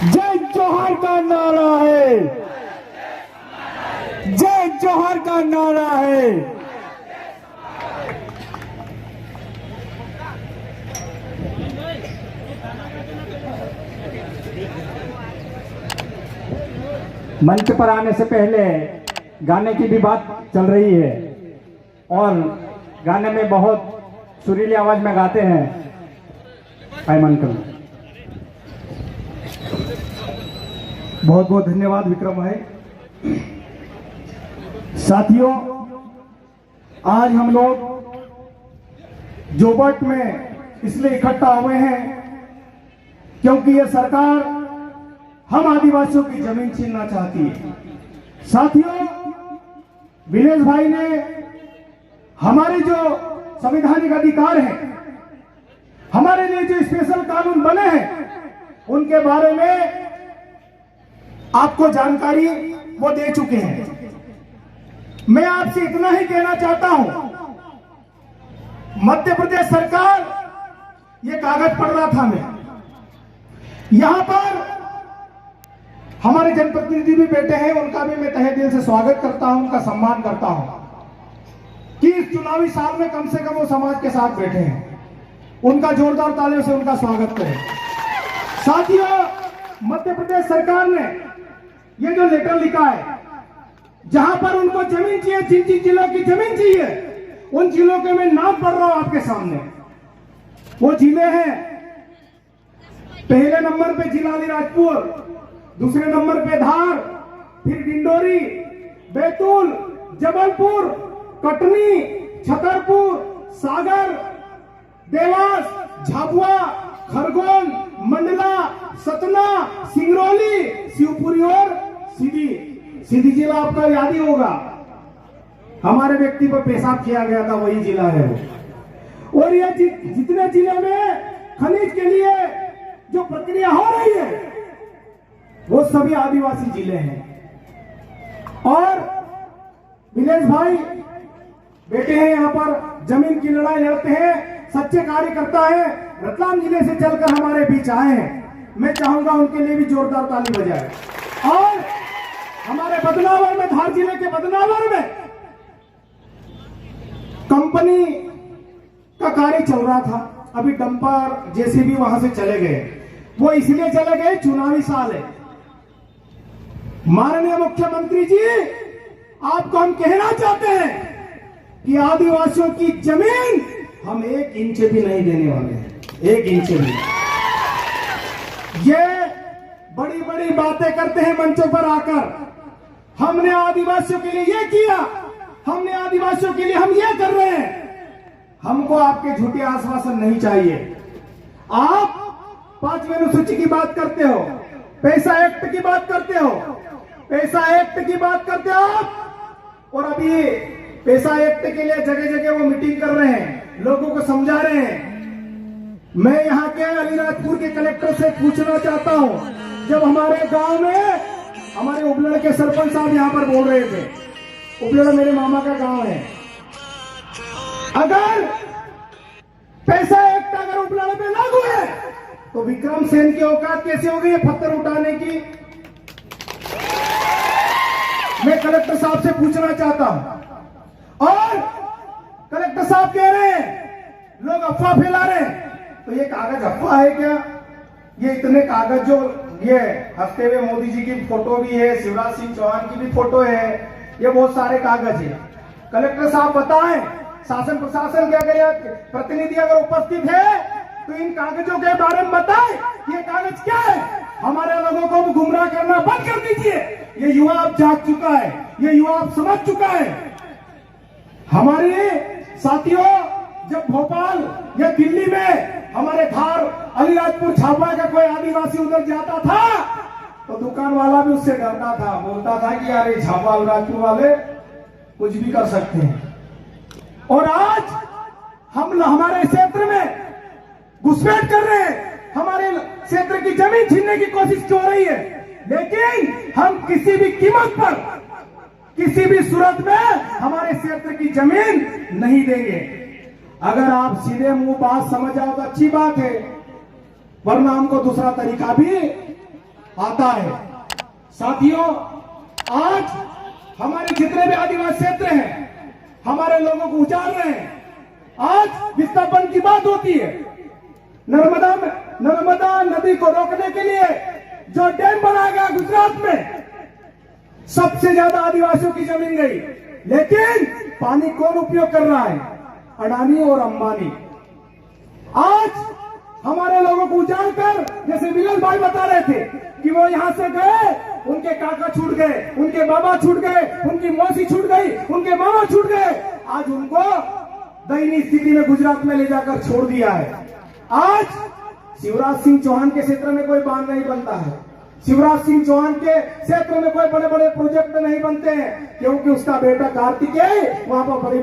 जय जोहर का नारा है, जय जोहर का नारा है। मंच पर आने से पहले गाने की भी बात चल रही है और गाने में बहुत सुरीली आवाज में गाते हैं। पैमान करूं। बहुत बहुत धन्यवाद विक्रम भाई। साथियों, आज हम लोग जोबट में इसलिए इकट्ठा हुए हैं क्योंकि ये सरकार हम आदिवासियों की जमीन छीनना चाहती है। साथियों, विनेश भाई ने हमारे जो संवैधानिक अधिकार हैं, हमारे लिए जो स्पेशल कानून बने हैं, उनके बारे में आपको जानकारी वो दे चुके हैं। मैं आपसे इतना ही कहना चाहता हूं, मध्य प्रदेश सरकार, ये कागज पढ़ रहा था मैं, यहां पर हमारे जनप्रतिनिधि भी बैठे हैं, उनका भी मैं तहे दिल से स्वागत करता हूं, उनका सम्मान करता हूं कि इस चुनावी साल में कम से कम वो समाज के साथ बैठे हैं। उनका जोरदार तालियों से उनका स्वागत करें। साथियों, मध्य प्रदेश सरकार ने ये जो लेटर लिखा है, जहां पर उनको जमीन चाहिए, जिन जिन जिलों की जमीन चाहिए, उन जिलों के मैं नाम पढ़ रहा हूं आपके सामने। वो जिले हैं, पहले नंबर पे जिला अलीराजपुर, दूसरे नंबर पे धार, फिर डिंडोरी, बैतूल, जबलपुर, कटनी, छतरपुर, सागर, देवास, झाबुआ, खरगोन, मंडला, सतना, सिंगरौली, शिवपुरी और सीधी। सीधी जिला आपका याद ही होगा, हमारे व्यक्ति पर पेशाब किया गया था, वही जिला है वो। और ये जितने जिले में खनिज के लिए जो प्रक्रिया हो रही है, वो सभी आदिवासी जिले हैं। और विनेश भाई बेटे हैं यहाँ पर, जमीन की लड़ाई लड़ते हैं, सच्चे कार्यकर्ता है, रतलाम जिले से चलकर हमारे बीच आए हैं। मैं चाहूंगा उनके लिए भी जोरदार ताली बजाए। और हमारे बदनावर में, धार जिले के बदनावर में कंपनी का कार्य चल रहा था, अभी डंपर जेसीबी वहां से चले गए। वो इसलिए चले गए, चुनावी साल है। माननीय मुख्यमंत्री जी, आपको हम कहना चाहते हैं कि आदिवासियों की जमीन हम 1 इंच भी नहीं देने वाले हैं, 1 इंच भी। ये बड़ी बड़ी बातें करते हैं मंचों पर आकर, हमने आदिवासियों के लिए ये किया, हमने आदिवासियों के लिए हम ये कर रहे हैं। हमको आपके झूठे आश्वासन नहीं चाहिए। आप 5वीं अनुसूची की बात करते हो, पैसा एक्ट की बात करते हो, पैसा एक्ट की बात करते हो आप, और अभी पैसा एक्ट के लिए जगह जगह वो मीटिंग कर रहे हैं, लोगों को समझा रहे हैं। मैं यहाँ के अलीराजपुर के कलेक्टर से पूछना चाहता हूँ, जब हमारे गांव में हमारे उबलड़ के सरपंच साहब यहाँ पर बोल रहे थे, उबलड़ मेरे मामा का गांव है, अगर पैसा एक्ट अगर उबलड़ में लागू है तो विक्रम सेन की औकात कैसे हो गई पत्थर उठाने की? मैं कलेक्टर साहब से पूछना चाहता हूं। और कलेक्टर साहब कह रहे हैं लोग अफवाह फैला रहे हैं, तो ये कागज अफवाह है क्या? ये इतने कागज, जो ये हफ्ते में मोदी जी की फोटो भी है, शिवराज सिंह चौहान की भी फोटो है, ये बहुत सारे कागज है। कलेक्टर साहब बताएं, शासन प्रशासन के अगर प्रतिनिधि अगर उपस्थित है तो इन कागजों के बारे में बताएं, ये कागज क्या है? हमारे लोगों को गुमराह करना बंद कर दीजिए। ये युवा अब जाग चुका है, ये युवा अब समझ चुका है। हमारे साथियों, जब भोपाल या दिल्ली में हमारे धार, अलीराजपुर, झाबुआ का कोई आदिवासी उधर जाता था तो दुकान वाला भी उससे डरता था, बोलता था कि यार ये झाबुआ अलीराजपुर वाले कुछ भी कर सकते हैं। और आज हम हमारे क्षेत्र में घुसपैठ कर रहे हैं, हमारे क्षेत्र की जमीन छीनने की कोशिश हो रही है, लेकिन हम किसी भी कीमत पर, किसी भी सूरत में हमारे क्षेत्र की जमीन नहीं देंगे। अगर आप सीधे मुंह बात समझ आओ तो अच्छी बात है, वरना हमको दूसरा तरीका भी आता है। साथियों, आज हमारे जितने भी आदिवासी क्षेत्र हैं, हमारे लोगों को उजाड़ रहे हैं। आज विस्थापन की बात होती है। नर्मदा नदी को रोकने के लिए जो डैम बनाया गया गुजरात में, सबसे ज्यादा आदिवासियों की जमीन गई, लेकिन पानी कौन उपयोग कर रहा है? अडानी और अंबानी। आज हमारे लोगों को उजाड़ कर, जैसे मिलन भाई बता रहे थे कि वो यहां से गए, उनके काका छूट गए, उनके बाबा छूट गए, उनकी मौसी छूट गई, उनके मामा छूट गए। आज उनको दयनीय स्थिति में गुजरात में ले जाकर छोड़ दिया है। आज शिवराज सिंह चौहान के क्षेत्र में कोई बांध नहीं बनता है। शिवराज सिंह चौहान के क्षेत्र में कोई बड़े बड़े प्रोजेक्ट नहीं बनते हैं, क्योंकि उसका बेटा कार्तिकेय वहां पर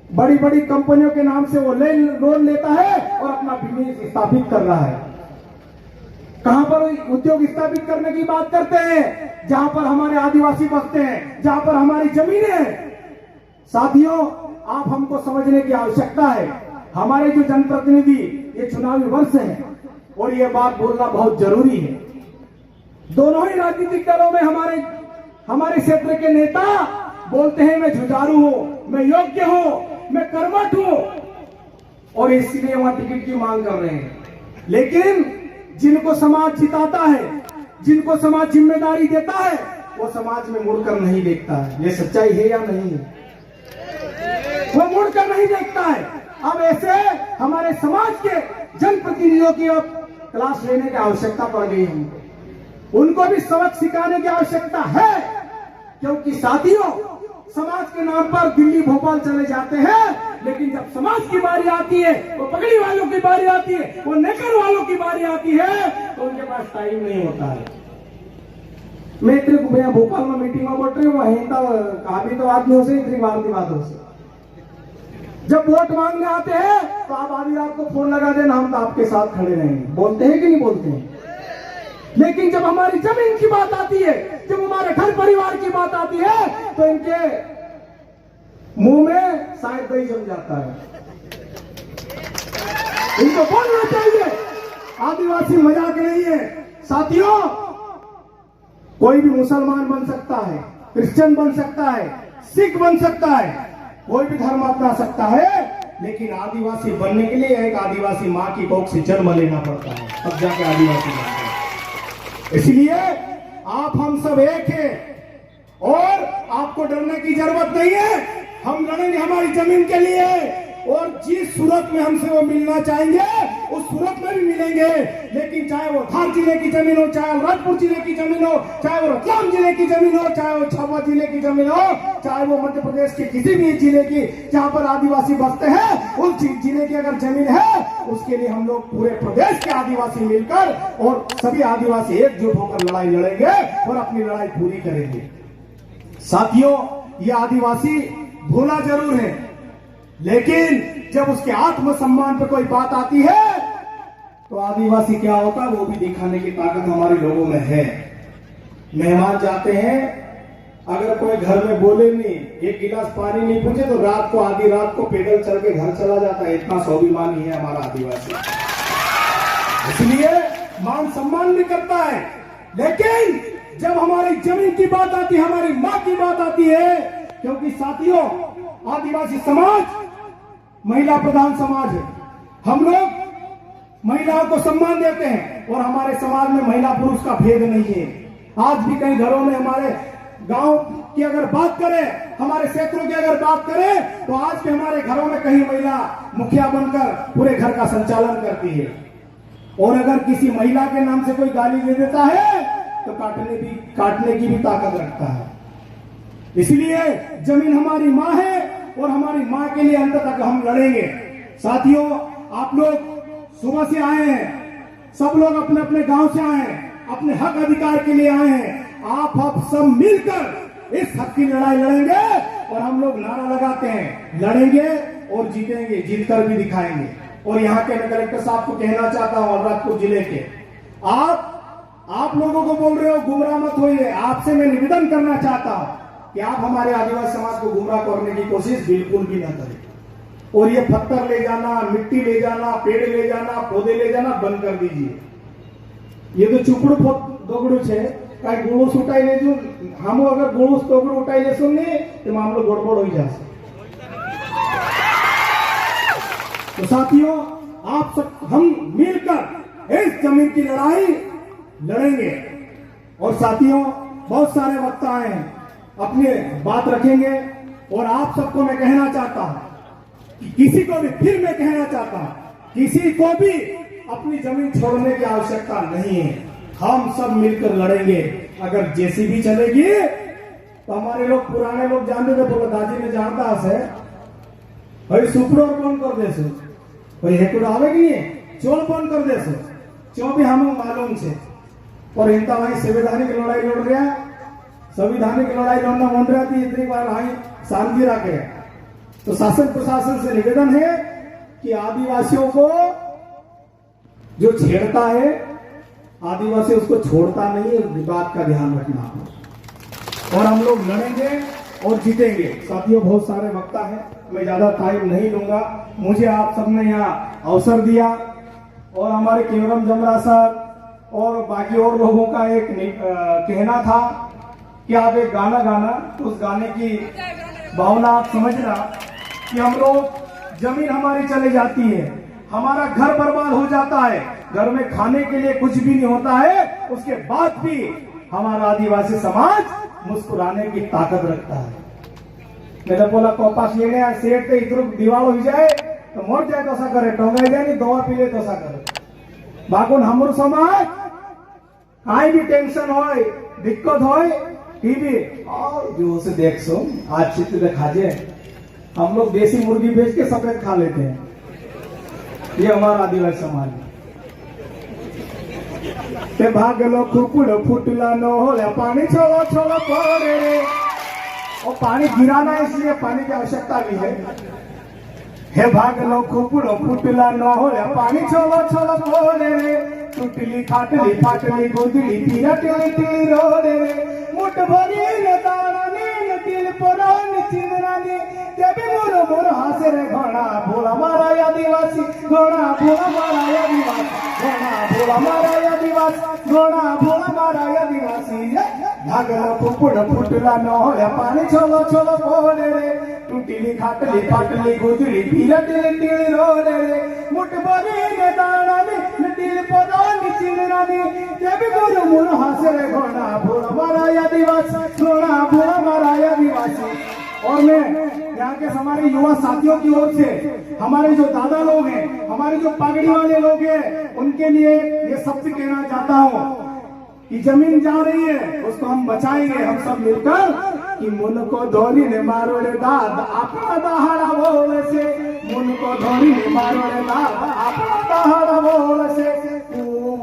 बड़ी बड़ी कंपनियों के नाम से वो लोन लेता है और अपना बिजनेस स्थापित कर रहा है। कहां पर उद्योग स्थापित करने की बात करते हैं? जहां पर हमारे आदिवासी बसते हैं, जहां पर हमारी जमीनें हैं। साथियों, आप हमको समझने की आवश्यकता है। हमारे जो जनप्रतिनिधि, ये चुनावी वर्ष है और ये बात बोलना बहुत जरूरी है। दोनों ही राजनीतिक दलों में हमारे क्षेत्र के नेता बोलते हैं मैं जुझारू हूं, मैं योग्य हूं, मैं कर्मठ हूं, और इसलिए वहां टिकट की मांग कर रहे हैं। लेकिन जिनको समाज जिताता है, जिनको समाज जिम्मेदारी देता है, वो समाज में मुड़कर नहीं देखता है। ये सच्चाई है या नहीं है? वो मुड़कर नहीं देखता है। अब ऐसे हमारे समाज के जनप्रतिनिधियों की अब क्लास लेने की आवश्यकता पड़ गई है। उनको भी सबक सिखाने की आवश्यकता है, क्योंकि साथियों, समाज के नाम पर दिल्ली भोपाल चले जाते हैं, लेकिन जब समाज की बारी आती है, वो पगड़ी वालों की बारी आती है, वो नेकर वालों की बारी आती है, तो उनके पास टाइम नहीं होता है। मैं भोपाल में मीटिंग में बैठ रही हूँ, वहीं तो बात नहीं हो सकती, इतनी बार की बात हो सकती। जब वोट मांगने आते हैं तो आप आधी रात को फोन लगा देना, हम तो आपके साथ खड़े रहेंगे। बोलते हैं कि नहीं बोलते हैं? लेकिन जब हमारी जमीन की बात आती है, जब हमारे घर परिवार की बात आती है, तो इनके मुंह में शायद दही जम जाता है। इनको बोलना चाहिए, आदिवासी मजाक नहीं है। साथियों, कोई भी मुसलमान बन सकता है, क्रिश्चियन बन सकता है, सिख बन सकता है, कोई भी धर्म अपना सकता है, लेकिन आदिवासी बनने के लिए एक आदिवासी मां की कोख से जन्म लेना पड़ता है, तब जाके आदिवासी बनता है। इसलिए आप हम सब एक हैं और आपको डरने की जरूरत नहीं है। हम लड़ेंगे हमारी जमीन के लिए, और जिस सूरत में हमसे वो मिलना चाहेंगे उस सूरत में भी मिलेंगे। लेकिन चाहे वो धार जिले की जमीन हो, चाहे वो राजपुर जिले की जमीन हो, चाहे वो रतलाम जिले की जमीन हो, चाहे वो झाबुआ जिले की जमीन हो, चाहे वो मध्य प्रदेश के किसी भी जिले की जहां पर आदिवासी बसते हैं, उस जिले की अगर जमीन है, उसके लिए हम लोग पूरे प्रदेश के आदिवासी मिलकर और सभी आदिवासी एकजुट होकर लड़ाई लड़ेंगे और अपनी लड़ाई पूरी करेंगे। साथियों, ये आदिवासी भोला जरूर है, लेकिन जब उसके आत्मसम्मान पे कोई बात आती है तो आदिवासी क्या होता है वो भी दिखाने की ताकत हमारे लोगों में है। मेहमान जाते हैं, अगर कोई घर में बोले नहीं, एक गिलास पानी नहीं पूछे, तो रात को आधी रात को पैदल चल के घर चला जाता है। इतना स्वाभिमानी है हमारा आदिवासी, इसलिए मान सम्मान भी करता है। लेकिन जब हमारी जमीन की बात आती है, हमारी मां की बात आती है, क्योंकि साथियों, आदिवासी समाज महिला प्रधान समाज है। हम लोग महिलाओं को सम्मान देते हैं और हमारे समाज में महिला पुरुष का भेद नहीं है। आज भी कई घरों में, हमारे गांव की अगर बात करें, हमारे क्षेत्रों की अगर बात करें, तो आज भी हमारे घरों में कहीं महिला मुखिया बनकर पूरे घर का संचालन करती है। और अगर किसी महिला के नाम से कोई गाली दे देता है तो काटने की भी ताकत रखता है। इसलिए जमीन हमारी मां है और हमारी मां के लिए अंत तक हम लड़ेंगे। साथियों, आप लोग सुबह से आए हैं, सब लोग अपने अपने गांव से आए हैं, अपने हक अधिकार के लिए आए हैं। आप सब मिलकर इस हक की लड़ाई लड़ेंगे और हम लोग नारा लगाते हैं, लड़ेंगे और जीतेंगे, जीतकर भी दिखाएंगे। और यहाँ के मैं कलेक्टर साहब को कहना चाहता हूँ, राजपुर जिले के, आप लोगों को बोल रहे हो गुमराह मत होइए। आपसे मैं निवेदन करना चाहता हूं कि आप हमारे आदिवासी समाज को गुमराह करने की कोशिश बिल्कुल भी न करें। और ये पत्थर ले जाना, मिट्टी ले जाना, पेड़ ले जाना, पौधे ले जाना बंद कर दीजिए। ये तो चुपड़ू दोगड़ू छे काई गोळूस उठाई लेजो हम अगर गोळूस दोगड़ू उठाई लेसो ने तो मामलो गड़बड़ हो जाए। तो साथियों आप सब हम मिलकर इस जमीन की लड़ाई लड़ेंगे और साथियों बहुत सारे वक्ता हैं अपने बात रखेंगे और आप सबको मैं कहना चाहता हूं कि किसी को भी फिर मैं कहना चाहता हूं किसी को भी अपनी जमीन छोड़ने की आवश्यकता नहीं है। हम सब मिलकर लड़ेंगे। अगर जेसीबी चलेगी तो हमारे लोग पुराने लोग जानते थे बोलो दादी ने जानता है भाई सुपड़ो कौन कर दे भाई हेकुड़ आवे कि नहीं चोल कौन कर दे क्यों भी हमें मालूम है और इनका वही संवैधानिक लड़ाई लड़ रहा संवैधानिक लड़ाई लड़ना मन रहा थी इतनी बार वही शांति रखे। तो शासन प्रशासन से निवेदन है कि आदिवासियों को जो छेड़ता है आदिवासी उसको छोड़ता नहीं है, इस बात का ध्यान रखना और हम लोग लड़ेंगे और जीतेंगे। साथियों बहुत सारे वक्ता है मैं ज्यादा टाइम नहीं लूंगा। मुझे आप सबने यहाँ अवसर दिया और हमारे केवरम जमरा सर और बाकी और लोगों का एक कहना था कि आप एक गाना गाना तो उस गाने की भावना आप समझना कि हम लोग जमीन हमारी चली जाती है हमारा घर बर्बाद हो जाता है घर में खाने के लिए कुछ भी नहीं होता है उसके बाद भी हमारा आदिवासी समाज मुस्कुराने की ताकत रखता है। मैंने बोला कपास लेने सेठ तो इधर दीवार हो जाए तो मर जाए तो ऐसा करे टोंगाई जाए नहीं दवा पी ले तो ऐसा करे बाकुन हमरो समाज काई भी टेंशन होय दिक्कत होय टीवी और जो से देख सो आज चित्र खा जे हम लोग देसी मुर्गी बेच के सफेद खा लेते हैं। ये हमारा आदिवासी समाज ते भागलो कुकुड़ फुटला न होले पानी छोड़ो छोड़ो पड़े रे और पानी गिराना है इसलिए पानी की आवश्यकता भी है। हे भागलो कुकुड़ फुटला न होले पानी छोड़ो छोड़ो पड़े रे टूटली खाटली फाटली गोदली तीरा टिली टिली रोडे रे मुठ भरी न दाना ने तिल परान चिंदरानी जबे मोर मोर हासे रे घोड़ा भोला मारा आदिवासी घोड़ा भोला मारा आदिवासी घोड़ा भोला मारा आदिवासी घोड़ा भोला मारा आदिवासी भागलो कुकुड़ फुटला न होले पानी छोलो छोलो पड़े रे टूटली खाटली फाटली गोदली तीरा टिली टिली रोडे रे मुठ भरी न दाना ने तिल परान चिंदरानी जबे मोर मोर हासे रे घोड़ा भोला मारा आदिवासी घोड़ा भोला मारा आदिवासी। और मैं यहाँ के हमारे युवा साथियों की ओर से हमारे जो दादा लोग हैं हमारे जो पगड़ी वाले लोग हैं उनके लिए ये शब्द कहना चाहता हूँ कि जमीन जा रही है उसको हम बचाएंगे हम सब मिलकर कि मुन को धोरी ने मारो रे दाद अपना दहाड़ा बोल से मुन को धोरी ने मारो रे दाद अपना दहाड़ा बोल से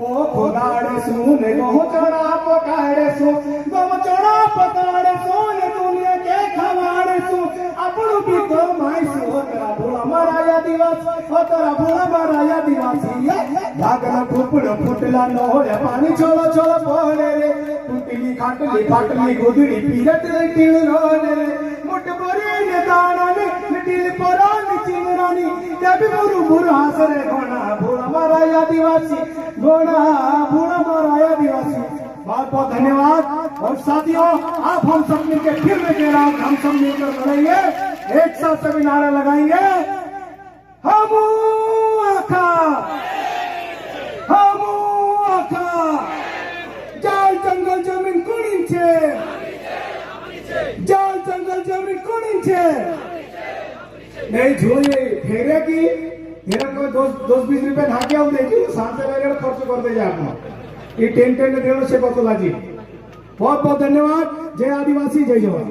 वो खुदाड़े सुने गो चढ़ा पकाड़े सो गो चढ़ा पकाड़े सोने दुनिया के खवाड़े सो अपनों भी तो माई सो तेरा भोला मारा आदिवासी हो तेरा भोला मारा आदिवासी भागना फुपड़ फुटला न होले पानी छोलो छोलो पड़े रे टूटली खाटली फाटली गोदड़ी पीरट टिल रोने रे मुठ भरी ने दाना ने टिल परान चिंगरानी जब मुरु मुरु हासरे घोड़ा भोला मारा आदिवासी घोड़ा भोला मारा आदिवासी। बहुत बहुत धन्यवाद। और साथियों आप हम सब मिलकर फिर मैं कह रहा हूं हम सब मिलकर लड़ेंगे एक साथ सभी नारे लगाएंगे हम आखा जाल जंगल जमीन कुणी छे जाल जंगल जमीन कुणी छे नहीं જોઈએ ફેરે की मेरा कोई 10-20 रुपए ढाके आऊं देखी साथ में खर्च कर दे आपको ये टेंट देने से कत लाजी। बहुत बहुत धन्यवाद। जय आदिवासी जय जवान।